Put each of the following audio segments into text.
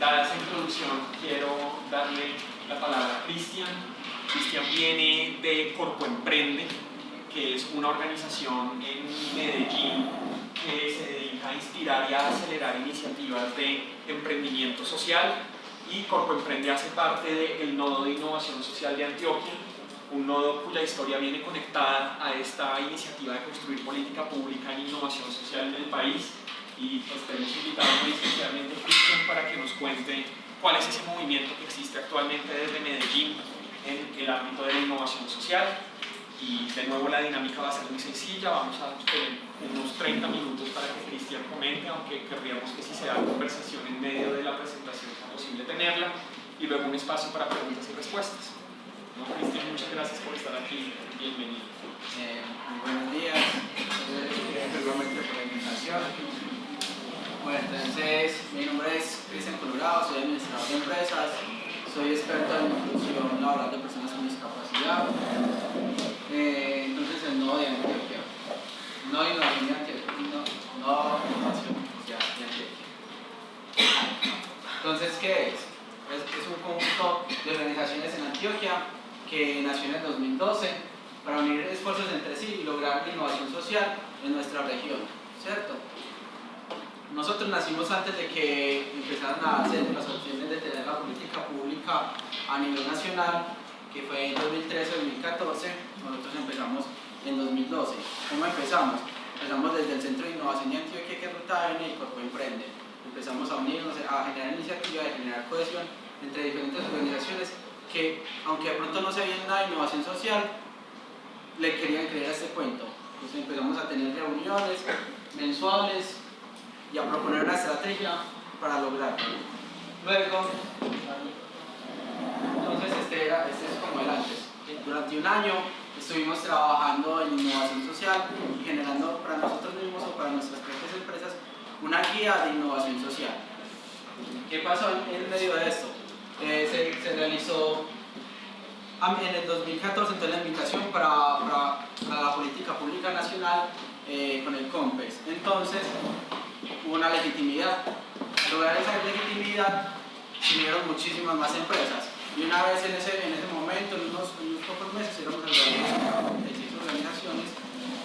Dada esa introducción, quiero darle la palabra a Cristian. Cristian viene de Corpo Emprende, que es una organización en Medellín que se dedica a inspirar y a acelerar iniciativas de emprendimiento social, y Corpo Emprende hace parte del nodo de innovación social de Antioquia, un nodo cuya historia viene conectada a esta iniciativa de construir política pública en innovación social en el país. Y pues tenemos invitado muy especialmente a Cristian para que nos cuente cuál es ese movimiento que existe actualmente desde Medellín en el ámbito de la innovación social. Y de nuevo la dinámica va a ser muy sencilla, vamos a tener unos 30 minutos para que Cristian comente, aunque querríamos que si se da conversación en medio de la presentación sea posible tenerla, y luego un espacio para preguntas y respuestas. ¿No, Cristian? Muchas gracias por estar aquí, bienvenido. Muy buenos días, igualmente por la invitación. Bueno, entonces mi nombre es Cristian Colorado, soy administrador de empresas, soy experto en inclusión laboral de personas con discapacidad. Entonces el nodo de Antioquia, no innovación de Antioquia, no innovación social de Antioquia. Entonces, ¿qué es? Es un conjunto de organizaciones en Antioquia que nació en el 2012 para unir esfuerzos entre sí y lograr la innovación social en nuestra región, ¿cierto? Nosotros nacimos antes de que empezaran a hacer las opciones de tener la política pública a nivel nacional, que fue en 2013-2014, nosotros empezamos en 2012. ¿Cómo empezamos? Empezamos desde el Centro de Innovación de Antioquia, que es Ruta N, y Corpo Emprende. Empezamos a unirnos, a generar iniciativas, a generar cohesión entre diferentes organizaciones que, aunque de pronto no se veía nada de innovación social, le querían creer a este cuento. Entonces empezamos a tener reuniones mensuales y a proponer una estrategia para lograrlo. Luego, entonces este es como el antes. Durante un año estuvimos trabajando en innovación social y generando para nosotros mismos o para nuestras propias empresas una guía de innovación social. ¿Qué pasó en medio de esto? Se realizó en el 2014 entonces la invitación para la política pública nacional con el COMPES. Entonces hubo una legitimidad. Al lograr esa legitimidad se unieron muchísimas más empresas. Y una vez en ese momento, en unos pocos meses, éramos alrededor de 46 organizaciones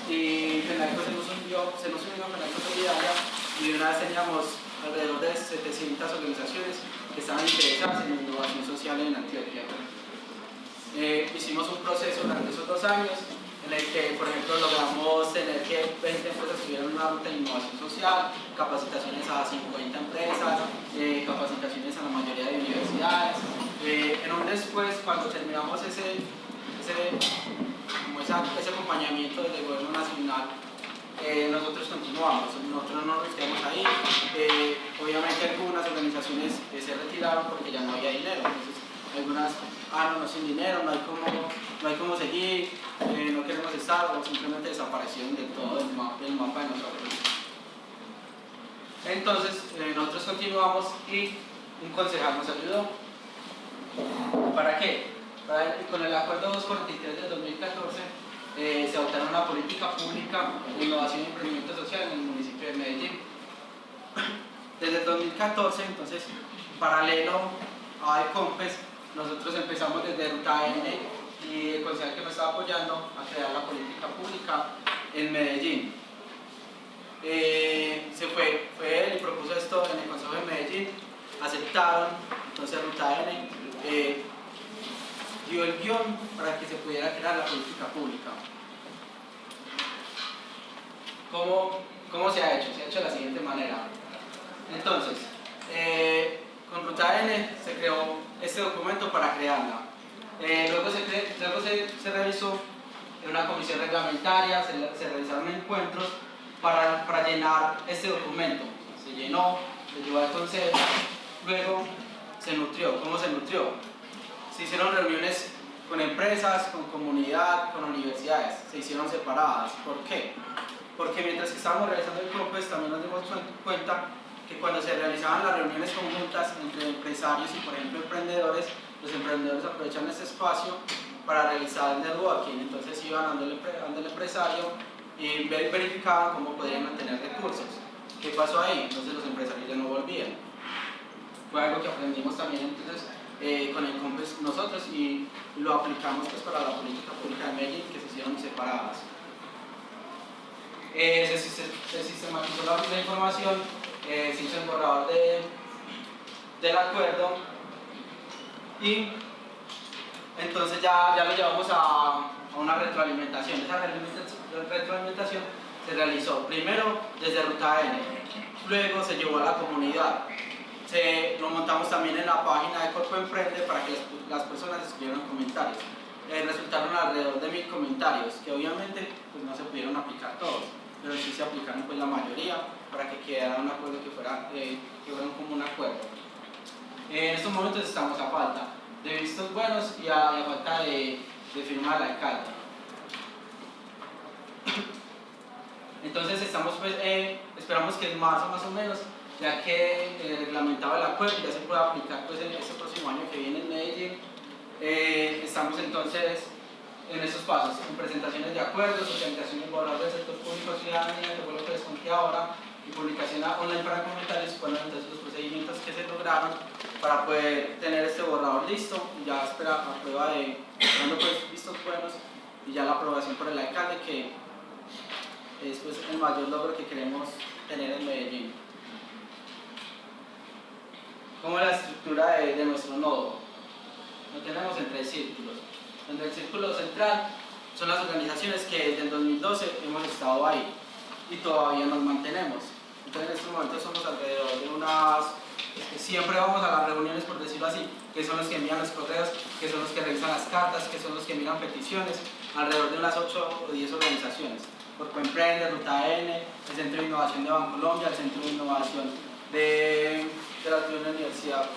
y FENALCO se nos unió a FENALCO Solidaria, y una vez teníamos alrededor de 700 organizaciones que estaban interesadas en innovación social en Antioquia. Hicimos un proceso durante esos 2 años en el que, por ejemplo, logramos tener que 20 empresas tuvieran una ruta de innovación social, capacitaciones a 50 empresas, capacitaciones a la mayoría de universidades. En un después, cuando terminamos ese acompañamiento desde el gobierno nacional, nosotros continuamos, nosotros no nos quedamos ahí. Obviamente algunas organizaciones se retiraron porque ya no había dinero, entonces algunas, no, sin dinero, no hay cómo seguir, no queremos estar, o simplemente desaparecieron de todo el mapa de nosotros. Entonces nosotros continuamos y un concejal nos ayudó. ¿Para qué? Con el acuerdo 243 del 2014 se adoptaron una política pública de innovación y emprendimiento social en el municipio de Medellín. Desde el 2014, entonces, paralelo a ECOMPES, nosotros empezamos desde Ruta N y el concejal que nos estaba apoyando a crear la política pública en Medellín. Fue él y propuso esto en el Consejo de Medellín, aceptaron, entonces Ruta N dio el guión para que se pudiera crear la política pública. ¿Cómo se ha hecho? Se ha hecho de la siguiente manera. Entonces, con Ruta N se creó este documento para crearla. Luego se realizó en una comisión reglamentaria, se realizaron encuentros para llenar este documento. Se llenó, se llevó al consejo, luego se nutrió. ¿Cómo se nutrió? Se hicieron reuniones con empresas, con comunidad, con universidades, se hicieron separadas. ¿Por qué? Porque mientras que estábamos realizando el COMPES también nos dimos cuenta que cuando se realizaban las reuniones conjuntas entre empresarios y, por ejemplo, emprendedores, los emprendedores aprovechaban este espacio para realizar el networking. Entonces iban donde el empresario y verificaban cómo podían mantener recursos. ¿Qué pasó ahí? Entonces los empresarios ya no volvían. fue algo que aprendimos también entonces con el COMPES nosotros y lo aplicamos pues, para la política pública de Medellín, que se hicieron separadas. Se sistematizó la información, se hizo el borrador del acuerdo y entonces ya lo llevamos a una retroalimentación. Esa retroalimentación se realizó primero desde Ruta N, luego se llevó a la comunidad. Lo montamos también en la página de Corpo Emprende para que las personas escribieran comentarios. Resultaron alrededor de 1000 comentarios, que obviamente pues, no se pudieron aplicar todos, pero sí se aplicaron pues, la mayoría para que quedara un acuerdo que fuera como un acuerdo. En estos momentos estamos a falta de vistos buenos y a falta de firma del alcalde. Entonces estamos pues, esperamos que en marzo más o menos, ya que reglamentaba el acuerdo ya se pueda aplicar pues, en este próximo año que viene en Medellín. Estamos entonces en esos pasos, en presentaciones de acuerdos, socialización y borrador del sector público ciudadanía, que fue lo que les conté ahora, y publicación online para comentarios, fueron entonces los procedimientos que se lograron para poder tener este borrador listo y ya esperar a prueba de dando pues vistos buenos y ya la aprobación por el alcalde, que es pues, el mayor logro que queremos tener en Medellín. ¿Cómo es la estructura de nuestro nodo? Lo tenemos en 3 círculos. En el círculo central son las organizaciones que desde el 2012 hemos estado ahí y todavía nos mantenemos. Entonces en estos momentos somos alrededor de unas... Siempre vamos a las reuniones, por decirlo así, que son los que envían los correos, que son los que revisan las cartas, que son los que miran peticiones, alrededor de unas 8 o 10 organizaciones. Corpo Emprende, Ruta N, el Centro de Innovación de Bancolombia, el Centro de Innovación de una universidad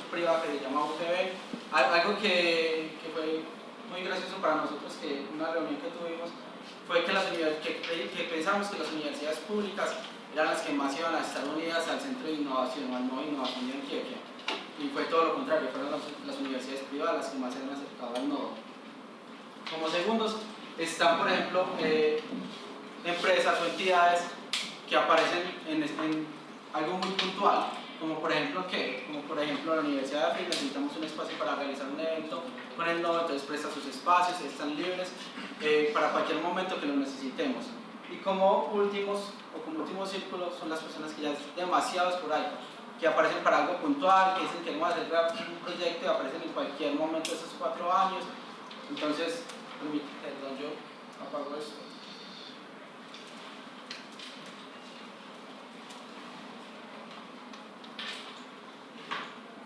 privada que se llama UTB. Algo que fue muy gracioso para nosotros, que una reunión que tuvimos, fue que pensamos que las universidades públicas eran las que más iban a estar unidas al Centro de Innovación, al Nodo de Innovación de Antioquia. Y fue todo lo contrario, fueron las universidades privadas las que más se han acercado al nodo. Como segundos están, por ejemplo, empresas o entidades que aparecen en algo muy puntual, como por ejemplo la Universidad de África. Necesitamos un espacio para realizar un evento con el nodo, entonces presta sus espacios, están libres para cualquier momento que lo necesitemos. Y como último círculo son las personas que ya es demasiado esporádico, que aparecen para algo puntual, que dicen que queremos hacer un proyecto y aparecen en cualquier momento de esos 4 años. Entonces, perdón, yo apago esto.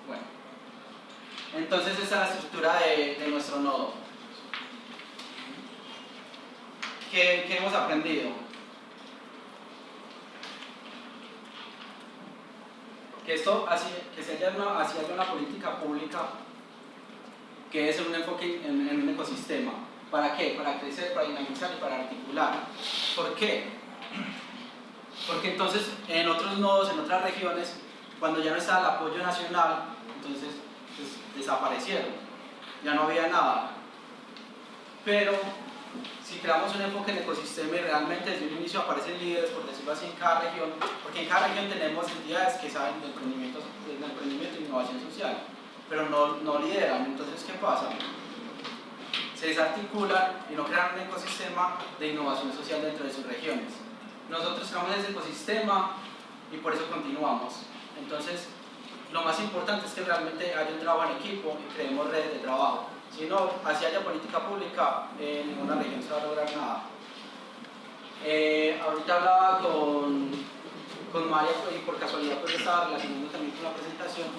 Bueno, entonces esa es la estructura de nuestro nodo. ¿Qué hemos aprendido? Que se haya una política pública que es un enfoque en un ecosistema. ¿Para qué? Para crecer, para dinamizar y para articular. ¿Por qué? Porque entonces en otros nodos, en otras regiones, cuando ya no estaba el apoyo nacional, entonces pues, desaparecieron, ya no había nada. Pero si creamos un enfoque en ecosistema y realmente desde un inicio aparecen líderes, por decirlo así, en cada región, porque en cada región tenemos entidades que saben de emprendimiento e innovación social, pero no lideran. Entonces, ¿qué pasa? Se desarticulan y no crean un ecosistema de innovación social dentro de sus regiones. Nosotros creamos ese ecosistema y por eso continuamos. Entonces, lo más importante es que realmente haya un trabajo en equipo y creemos redes de trabajo. Si no, así haya política pública, en ninguna región se va a lograr nada. Ahorita hablaba con María y por casualidad pues estaba relacionando también con la presentación,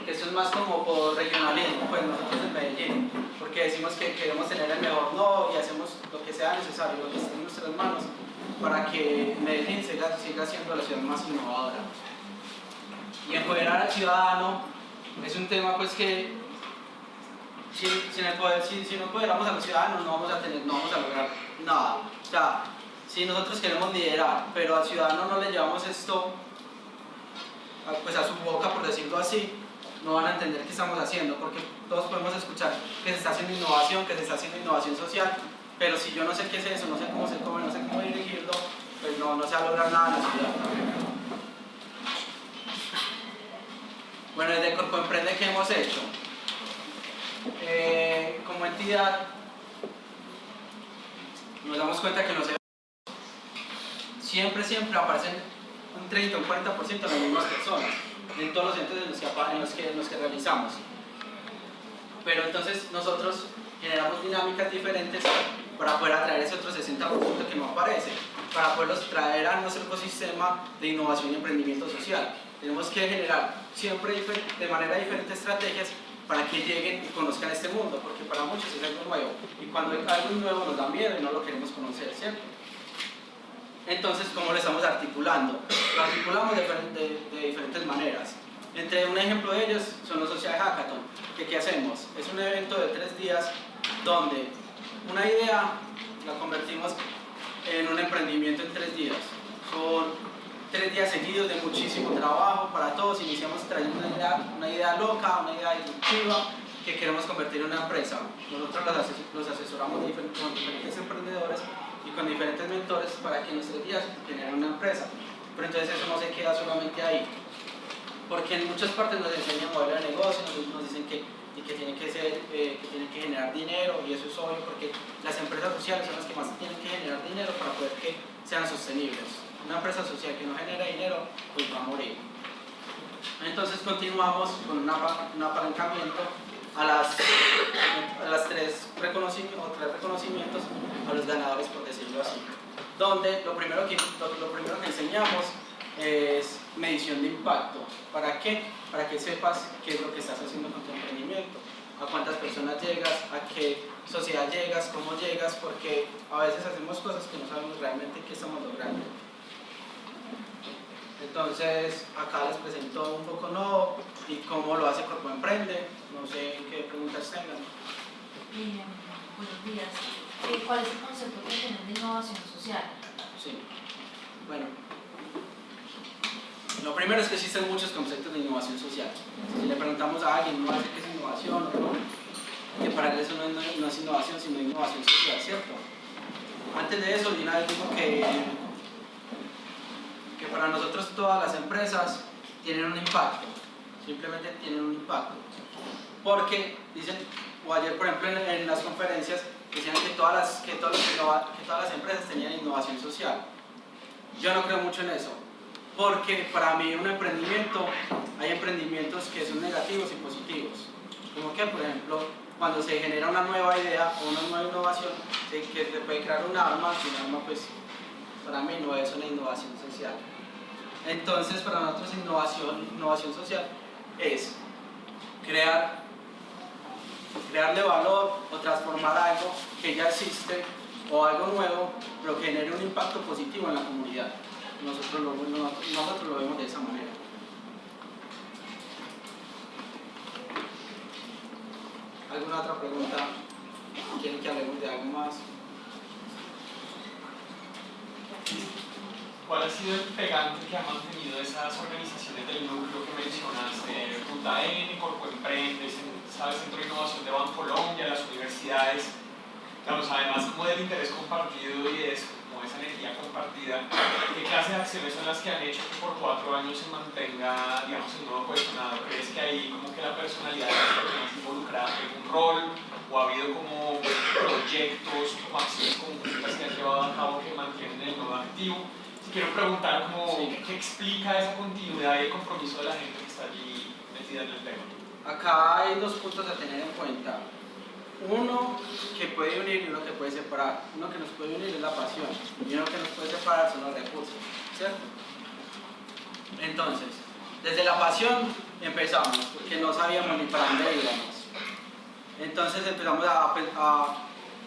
que esto es más como por regionalismo, pues nosotros en Medellín, porque decimos que queremos tener el mejor nodo y hacemos lo que sea necesario, lo que esté en nuestras manos, para que Medellín siga siendo la ciudad más innovadora. Y empoderar al ciudadano es un tema pues que si no empoderamos a los ciudadanos no vamos a lograr nada. O sea, si nosotros queremos liderar, pero al ciudadano no le llevamos esto pues a su boca, por decirlo así, no van a entender qué estamos haciendo, porque todos podemos escuchar que se está haciendo innovación social, pero si yo no sé qué es eso, no sé cómo se come, no sé cómo dirigirlo, pues no se va a lograr nada en la ciudad. Bueno, desde Corpo Emprende, ¿qué hemos hecho? Como entidad, nos damos cuenta que en los eventos siempre aparecen un 30 o un 40% de las mismas personas en todos los eventos en los que realizamos. Pero entonces nosotros generamos dinámicas diferentes para poder atraer ese otro 60% que no aparece, para poderlos traer a nuestro ecosistema de innovación y emprendimiento social. Tenemos que generar siempre de manera diferente estrategias para que lleguen y conozcan este mundo, porque para muchos es algo nuevo, y cuando hay algo nuevo nos da miedo y no lo queremos conocer, ¿cierto? Entonces, ¿cómo lo estamos articulando? Lo articulamos de diferentes maneras. Entre un ejemplo de ellos son los Social Hackathon, que ¿qué hacemos? Es un evento de 3 días donde una idea la convertimos en un emprendimiento en 3 días. Son 3 días seguidos de muchísimo trabajo para todos. Iniciamos trayendo una idea loca, una idea disruptiva que queremos convertir en una empresa. Nosotros los asesoramos con diferentes emprendedores y con diferentes mentores para que en los 3 días generen una empresa. Pero entonces eso no se queda solamente ahí, porque en muchas partes nos enseñan modelo de negocio, nos dicen que tienen que generar dinero, y eso es obvio porque las empresas sociales son las que más tienen que generar dinero para poder que sean sostenibles. Una empresa social que no genera dinero pues va a morir. Entonces continuamos con un apalancamiento a las tres reconocimientos a los ganadores, por decirlo así, donde lo primero que enseñamos es medición de impacto. ¿Para qué? Para que sepas qué es lo que estás haciendo con tu emprendimiento, a cuántas personas llegas, a qué sociedad llegas, cómo llegas, porque a veces hacemos cosas que no sabemos realmente qué estamos logrando. Entonces, acá les presento un poco nuevo y cómo lo hace Corpo Emprende. No sé qué preguntas tengan. Buenos días. ¿Cuál es el concepto que tienen de innovación social? Sí. Bueno, lo primero es que existen muchos conceptos de innovación social. Si le preguntamos a alguien, no sé qué es innovación, que para él eso no es innovación, sino innovación social, ¿cierto? Antes de eso, de una vez digo que para nosotros todas las empresas tienen un impacto, simplemente tienen un impacto. Porque dicen, o ayer por ejemplo en las conferencias, decían que todas las empresas tenían innovación social. Yo no creo mucho en eso, porque para mí un emprendimiento, hay emprendimientos que son negativos y positivos. Como que, por ejemplo, cuando se genera una nueva idea o una nueva innovación, que se puede crear un arma, y un arma pues para mí no es una innovación social. Entonces, para nosotros innovación social es crearle valor o transformar algo que ya existe o algo nuevo, pero que genere un impacto positivo en la comunidad. Nosotros lo vemos de esa manera. ¿Alguna otra pregunta? ¿Quieren que hablemos de algo más? ¿Cuál ha sido el pegante que ha mantenido esas organizaciones del núcleo que mencionaste? Ruta N, Corpo Emprende, Centro de Innovación de Bancolombia, las universidades, digamos, además como del interés compartido y de como esa energía compartida, ¿qué clase de acciones son las que han hecho que por 4 años se mantenga, digamos, el nuevo cohesionado? ¿Crees que ahí como que la personalidad de las personas involucradas tiene un rol? ¿O ha habido como proyectos o acciones conjuntas que han llevado a cabo que mantienen el nodo activo? Quiero preguntar cómo, sí, qué explica esa continuidad y el compromiso de la gente que está allí metida en el tema. Acá hay 2 puntos a tener en cuenta. Uno que puede unir y uno que puede separar. Uno que nos puede unir es la pasión y uno que nos puede separar son los recursos, ¿cierto? Entonces, desde la pasión empezamos, porque no sabíamos ni para dónde íbamos. Entonces empezamos a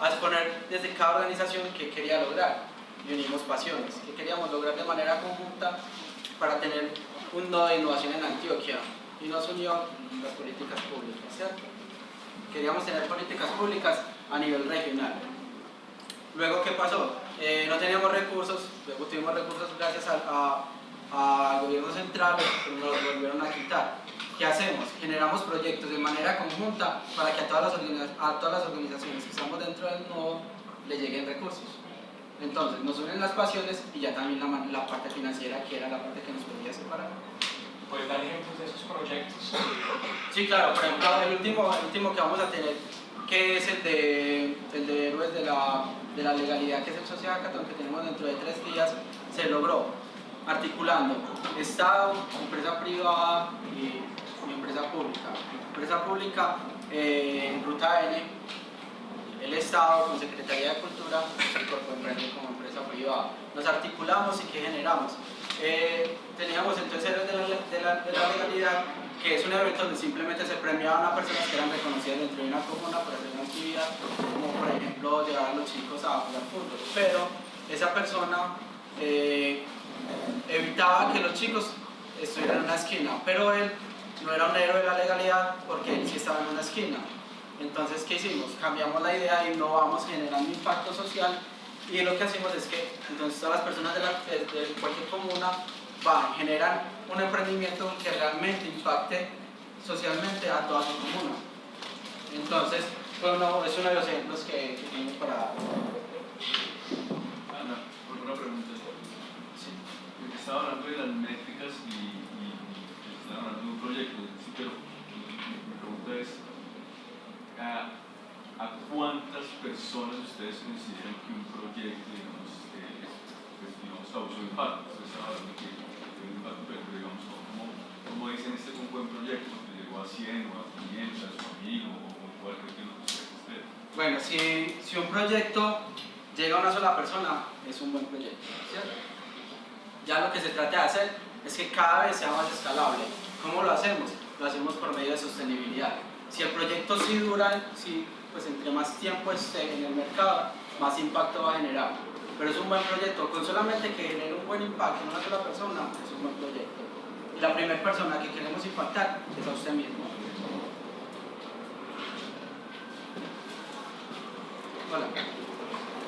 exponer desde cada organización qué quería lograr. Y unimos pasiones, que queríamos lograr de manera conjunta para tener un nodo de innovación en Antioquia, y nos unió las políticas públicas, ¿cierto? Queríamos tener políticas públicas a nivel regional. Luego, ¿qué pasó? No teníamos recursos, luego tuvimos recursos gracias al gobierno central, pero nos los volvieron a quitar. ¿Qué hacemos? Generamos proyectos de manera conjunta para que a todas las organizaciones que estamos dentro del nodo le lleguen recursos. Entonces nos unen las pasiones y ya también la parte financiera, que era la parte que nos podía separar. ¿Puedes dar ejemplos de esos proyectos? Sí, claro, por ejemplo, el último que vamos a tener, que es el de héroes de la legalidad, que es el Social Hackathon que tenemos dentro de 3 días, se logró articulando Estado, empresa privada y empresa pública. Empresa pública, Ruta N, el Estado con Secretaría de Cultura y Corpo Emprende como empresa privada. Nos articulamos y ¿qué generamos? Teníamos entonces Héroes de la Legalidad, que es un evento donde simplemente se premiaban a personas que eran reconocidas dentro de una comuna por hacer una actividad, como por ejemplo llevar a los chicos a jugar fútbol. Pero esa persona evitaba que los chicos estuvieran en una esquina, pero él no era un héroe de la legalidad porque él sí estaba en una esquina. Entonces, ¿qué hicimos? Cambiamos la idea y innovamos generando impacto social, y lo que hacemos es que entonces todas las personas de cualquier comuna generan un emprendimiento que realmente impacte socialmente a toda su comuna. Entonces, bueno, es uno de los ejemplos que tenemos para dar. Ana, una pregunta. Sí. Porque estaba hablando de las métricas y estaba hablando de un proyecto, sí, pero mi pregunta es, ¿a cuántas personas ustedes consideran que un proyecto, digamos, causó impacto? Ustedes estaban hablando que tiene un impacto, pero digamos, ¿cómo dicen este es un buen proyecto? Porque llegó a 100 o a 500, a su amigo, o cualquier que lo que ustedes. Bueno, si un proyecto llega a una sola persona, es un buen proyecto, ¿cierto? Ya lo que se trata de hacer es que cada vez sea más escalable. ¿Cómo lo hacemos? Lo hacemos por medio de sostenibilidad. Si el proyecto sí dura, pues entre más tiempo esté en el mercado, más impacto va a generar. Pero es un buen proyecto, con solamente que genere un buen impacto en una sola persona, es un buen proyecto. Y la primera persona que queremos impactar es a usted mismo. Hola.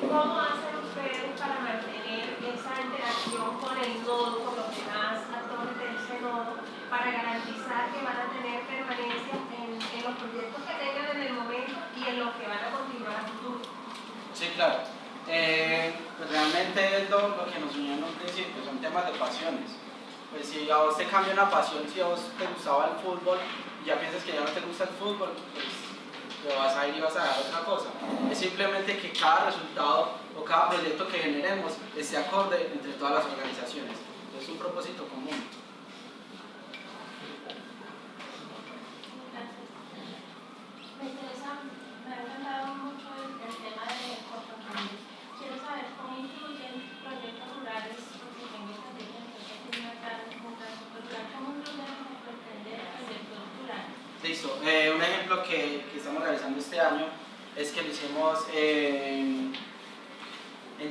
¿Cómo hacen ustedes para mantener esa interacción con el nodo, con los demás actores de ese nodo, para garantizar que van a tener permanencia en los proyectos que tengan en el momento y en los que van a continuar a futuro? Sí, claro. Pues realmente lo que nos unió en un principio son temas de pasiones. Pues si a vos te cambia una pasión, si a vos te gustaba el fútbol y ya piensas que ya no te gusta el fútbol, pues te vas a ir y vas a dejar otra cosa. Es simplemente que cada resultado o cada proyecto que generemos esté acorde entre todas las organizaciones. Es un propósito común. Me ha encantado mucho el tema de Corpo Emprende. Quiero saber cómo incluyen proyectos rurales, porque tengo entendido que es una gran rural. ¿Cómo incluyen Corpo Emprende proyectos rurales? Listo. Un ejemplo que estamos realizando este año es que lo hicimos en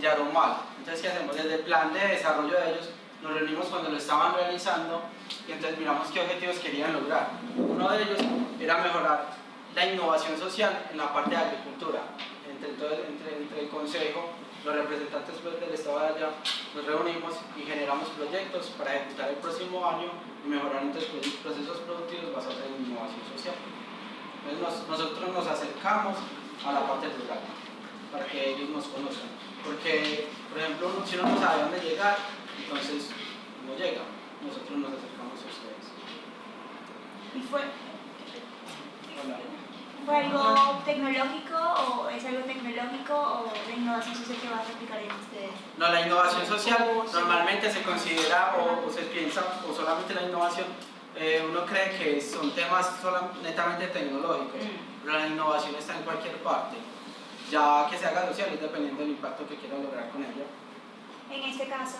Yarumal. Entonces, ¿qué hacemos? Desde el plan de desarrollo de ellos, nos reunimos cuando lo estaban realizando y entonces miramos qué objetivos querían lograr. Uno de ellos era mejorar la innovación social en la parte de agricultura. Entre el consejo, los representantes del estado de allá, nos reunimos y generamos proyectos para ejecutar el próximo año y mejorar entonces procesos productivos basados en innovación social. Entonces nosotros nos acercamos a la parte rural para que ellos nos conozcan. Porque, por ejemplo, si uno no sabe dónde llegar, entonces no llega. Nosotros nos acercamos a ustedes. ¿Y fue Hola. algo tecnológico o es algo tecnológico o la innovación social que vas a aplicar en ustedes? No, la innovación social normalmente se considera o se piensa, o solamente la innovación, uno cree que son temas netamente tecnológicos, pero la innovación está en cualquier parte. Ya que se haga social es dependiendo del impacto que quieran lograr con ella. En este caso,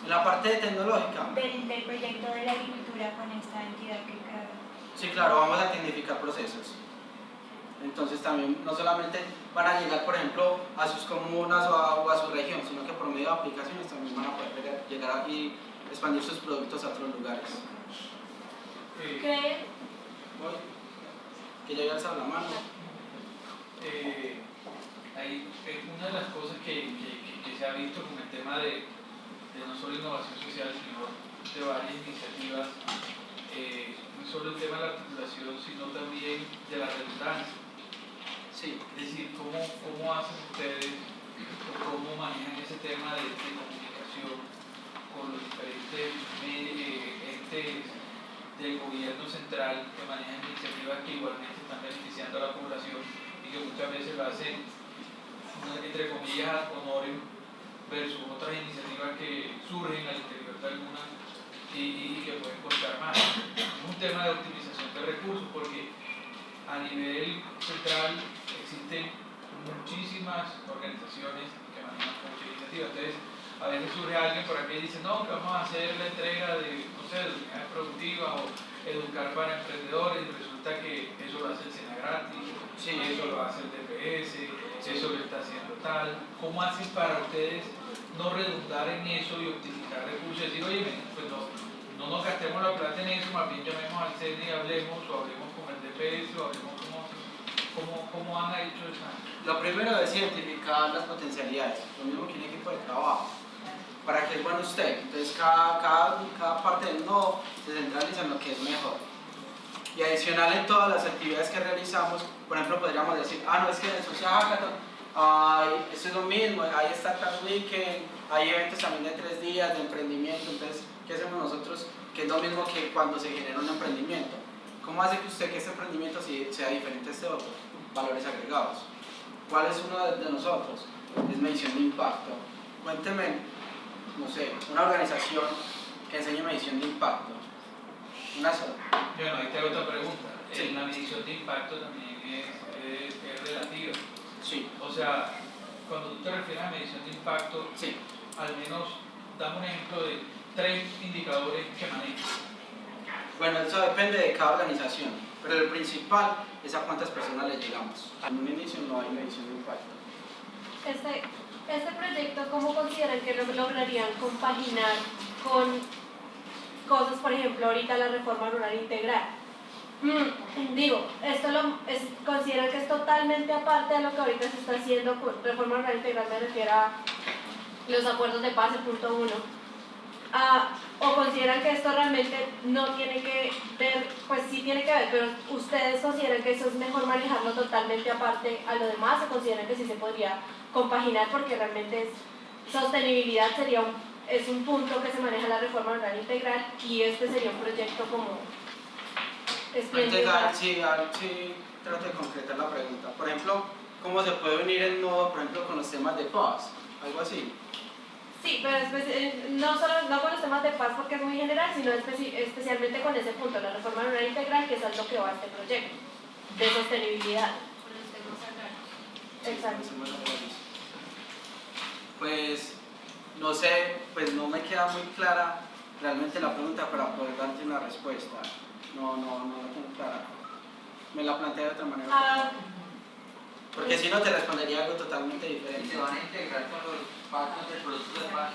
En la parte tecnológica, del proyecto de la agricultura con esta entidad que crearon. sí, claro, vamos a tecnificar procesos. Entonces también no solamente van a llegar, por ejemplo, a sus comunas o a su región, sino que por medio de aplicaciones también van a poder llegar aquí y expandir sus productos a otros lugares. ¿Creen? Que ya voy a alzar la mano. Una de las cosas que se ha visto con el tema de no solo innovación social, sino de varias iniciativas, no solo el tema de la articulación, sino también de la redundancia. Sí. Es decir, ¿cómo hacen ustedes o cómo manejan ese tema de comunicación con los diferentes del gobierno central que maneja iniciativas que igualmente están beneficiando a la población y que muchas veces lo hacen, entre comillas, ad honorem versus otras iniciativas que surgen al interior de algunas y que pueden costar más. Es un tema de optimización de recursos porque a nivel central existen muchísimas organizaciones que manejan muchas iniciativas. Entonces, a veces surge alguien por aquí y dice, no, que vamos a hacer la entrega de, no sé, de unidades productivas o educar para emprendedores, y resulta que eso lo hace el SENA gratis, eso lo hace el DPS, eso lo está haciendo tal. ¿Cómo hacen para ustedes no redundar en eso y optimizar recursos? Y decir, oye, pues no nos gastemos la plata en eso, más bien llamemos al SENA y hablemos, o hablemos con el DPS, o hablemos cómo han hecho esa. Lo primero es identificar las potencialidades, lo mismo que un equipo de trabajo. ¿Para qué es bueno usted? Entonces cada parte del nodo se centraliza en lo que es mejor. Y adicional en todas las actividades que realizamos, por ejemplo podríamos decir, no, es que en el Social Hackathon esto es lo mismo, hay Startup Weekend, hay eventos también de 3 días de emprendimiento. Entonces, ¿qué hacemos nosotros? Que es lo mismo que cuando se genera un emprendimiento. ¿Cómo hace que usted que este emprendimiento sea diferente a este otro? Valores agregados. ¿Cuál es uno de nosotros? Es medición de impacto. Cuénteme, no sé, una organización que enseñe medición de impacto. Una sola. Bueno, ahí te hago otra pregunta. Sí. La medición de impacto también es relativa. Sí. O sea, cuando tú te refieres a medición de impacto, Sí. al menos dame un ejemplo de 3 indicadores que manejas. Bueno, eso depende de cada organización, pero el principal es a cuántas personas le llegamos. En un inicio no hay medición de impacto. Este proyecto, ¿cómo consideran que lo lograrían compaginar con cosas, por ejemplo, ahorita la reforma rural integral? Digo, consideran que es totalmente aparte de lo que ahorita se está haciendo con reforma rural integral, me refiero a los acuerdos de paz, el punto 1. O consideran que esto realmente no tiene que ver, pues sí tiene que ver, pero ustedes consideran que eso es mejor manejarlo totalmente aparte a lo demás, o consideran que sí se podría compaginar porque realmente sostenibilidad es un punto que se maneja en la reforma rural integral y este sería un proyecto como Integral, sí, trato de concretar la pregunta. Por ejemplo, ¿cómo se puede unir el nodo, por ejemplo, con los temas de paz? Algo así. Sí, pero no con los temas de paz porque es muy general, sino especialmente con ese punto, la reforma rural integral, que es a lo que va este proyecto, de sostenibilidad. Con los temas agrarios. Exacto. Pues, no sé, pues no me queda muy clara realmente la pregunta para poder darte una respuesta. No la tengo clara. Me la planteé de otra manera. Porque si no te respondería algo totalmente diferente. ¿Se van a integrar con los pactos del producto de paz?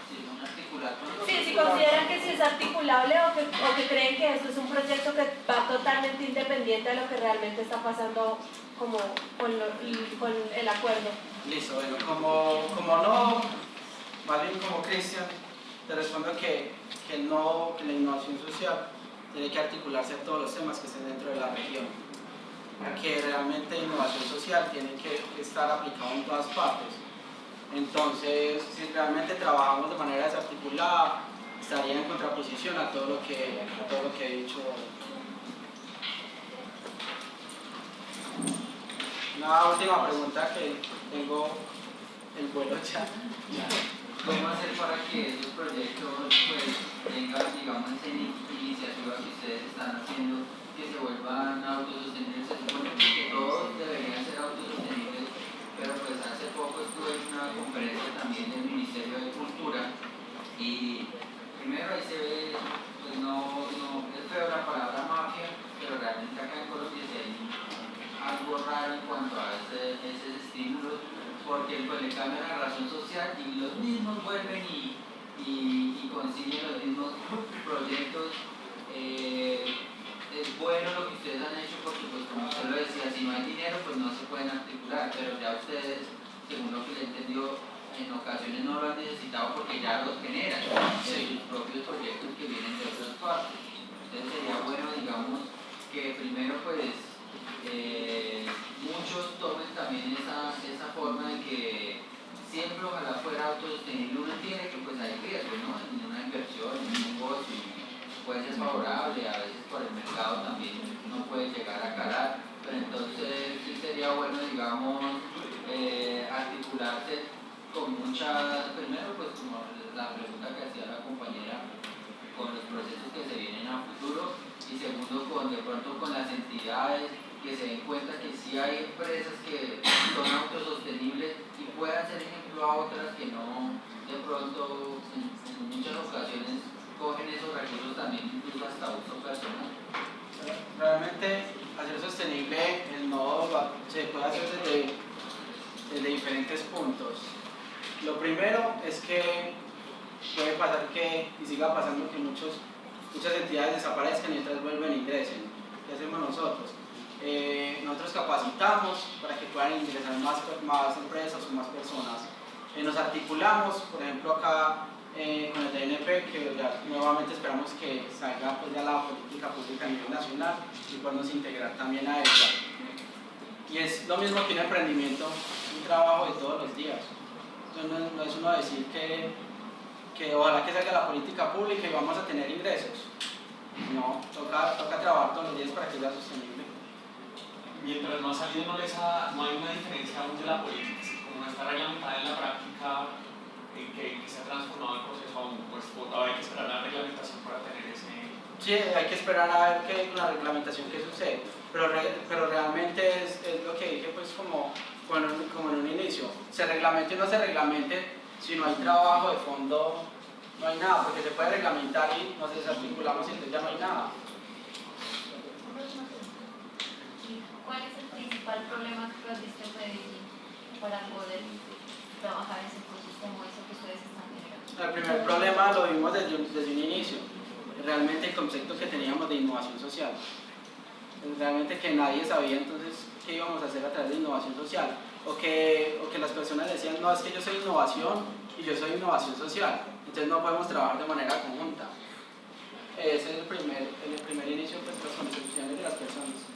¿Se van a articular con los Sí, si consideran que sí es articulable o que creen que esto es un proyecto que va totalmente independiente de lo que realmente está pasando como con el acuerdo. Listo, bueno, como no, más bien como Cristian, te respondo que la innovación social tiene que articularse a todos los temas que estén dentro de la región. Que realmente innovación social tiene que estar aplicada en todas partes. Entonces, si realmente trabajamos de manera desarticulada, estaría en contraposición a todo lo que he dicho hoy. Una última pregunta que tengo el vuelo ya. ¿Cómo hacer para que esos proyectos pues, tengan, digamos, esa iniciativa que ustedes están haciendo, que se vuelvan autosostenibles? Se supone que todos deberían ser autosostenibles, pero pues hace poco estuve en una conferencia también del Ministerio de Cultura y primero ahí se ve, pues no es feo la palabra mafia, pero realmente acá en Colombia sí hay algo raro en cuanto a esos estímulos, porque pues le cambian la razón social y los mismos vuelven y consiguen los mismos proyectos. Es bueno lo que ustedes han hecho porque pues como usted lo decía, si no hay dinero pues no se pueden articular, pero ya ustedes, según lo que le entendió, en ocasiones no lo han necesitado porque ya los generan, sus propios proyectos que vienen de otras partes. Entonces sería bueno, digamos, que primero pues muchos tomen también esa forma de que siempre ojalá fuera autosostenible. Uno entiende que pues hay riesgo, ¿no? En una inversión, en un negocio, puede ser favorable, a veces por el mercado también no puede llegar a calar, pero entonces sí sería bueno, digamos, articularse con muchas, primero pues como la pregunta que hacía la compañera, con los procesos que se vienen a futuro, y segundo con de pronto con las entidades que se den cuenta que sí hay empresas que son autosostenibles y puedan ser ejemplo a otras que no, de pronto en muchas ocasiones cogen esos recursos también incluso hasta uso personal. Realmente hacer sostenible el nodo se puede hacer desde diferentes puntos. Lo primero es que puede pasar y siga pasando que muchas entidades desaparezcan y otras vuelven e ingresen. ¿Qué hacemos nosotros? Nosotros capacitamos para que puedan ingresar más empresas o más personas. Nos articulamos, por ejemplo acá con el DNP, que ya nuevamente esperamos que salga pues, ya la política pública a nivel nacional y podemos integrar también a ella. Y es lo mismo que un emprendimiento, un trabajo de todos los días. Entonces no es uno decir que ojalá que salga la política pública y vamos a tener ingresos. No, toca trabajar todos los días para que sea sostenible. Mientras no ha salido, no hay una diferencia aún de la política, como no está reglamentada en la práctica, en que se ha transformado el proceso aún, pues hay que esperar la reglamentación para tener ese... Sí, hay que esperar a ver la reglamentación que sucede, pero realmente es lo que dije pues como en un inicio, se reglamente o no se reglamente, si no hay trabajo de fondo no hay nada, porque se puede reglamentar y nos desarticulamos y entonces ya no hay nada. ¿Cuál es el principal problema que has visto en Medellín para poder trabajar ese ecosistema, eso que ustedes están generando? El primer problema lo vimos desde un inicio, realmente el concepto que teníamos de innovación social. Realmente que nadie sabía entonces qué íbamos a hacer a través de innovación social, o que las personas decían, no, es que yo soy innovación y yo soy innovación social, entonces no podemos trabajar de manera conjunta. Ese es el primer inicio pues, de las concepciones de las personas.